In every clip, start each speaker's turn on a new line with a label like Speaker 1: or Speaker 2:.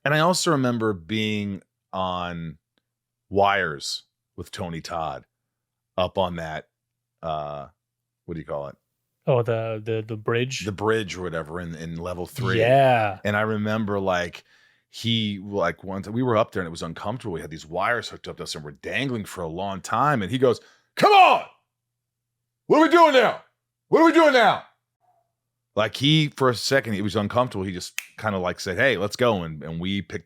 Speaker 1: And I also remember being on wires with Tony Todd up on that, what do you call it?
Speaker 2: Oh, the bridge.
Speaker 1: The bridge or whatever in level 3.
Speaker 2: Yeah.
Speaker 1: And I remember like once we were up there and it was uncomfortable. We had these wires hooked up to us and we're dangling for a long time. And he goes, "Come on. What are we doing now? What are we doing now?" Like for a second, it was uncomfortable. He just kind of like said, "Hey, let's go." And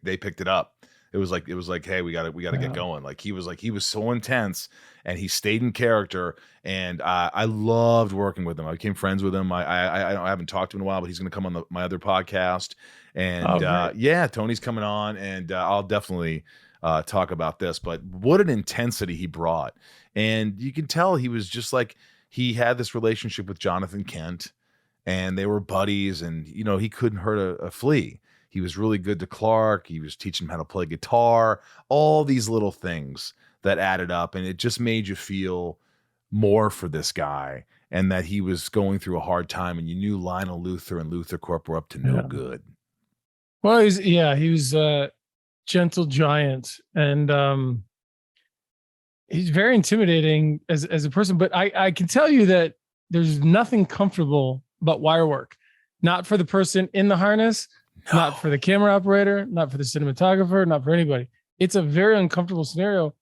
Speaker 1: they picked it up. It was like, hey, we gotta get going. Like he was so intense and he stayed in character. And I loved working with him. I became friends with him. I haven't talked to him in a while, but he's going to come on my other podcast. And yeah, Tony's coming on, and I'll definitely talk about this. But what an intensity he brought. And you can tell he was just like, he had this relationship with Jonathan Kent and they were buddies, and, you know, he couldn't hurt a flea. He was really good to Clark. He was teaching him how to play guitar, all these little things that added up. And it just made you feel more for this guy and that he was going through a hard time. And you knew Lionel Luthor and Luthor Corp were up to no good.
Speaker 3: Well, he was a gentle giant, and he's very intimidating as a person. But I can tell you that there's nothing comfortable about wire work. Not for the person in the harness, not for the camera operator, not for the cinematographer, not for anybody. It's a very uncomfortable scenario.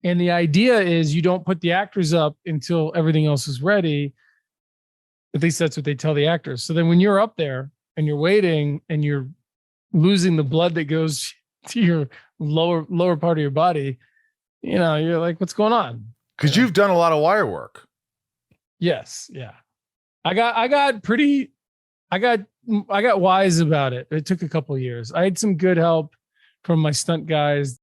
Speaker 3: And the idea is you don't put the actors up until everything else is ready. At least that's what they tell the actors. So then when you're up there and you're waiting and you're losing the blood that goes to your lower part of your body, you know, you're like, what's going on?
Speaker 1: Because you've done a lot of wire work.
Speaker 3: Yes. Yeah. I got wise about it. It took a couple of years. I had some good help from my stunt guys.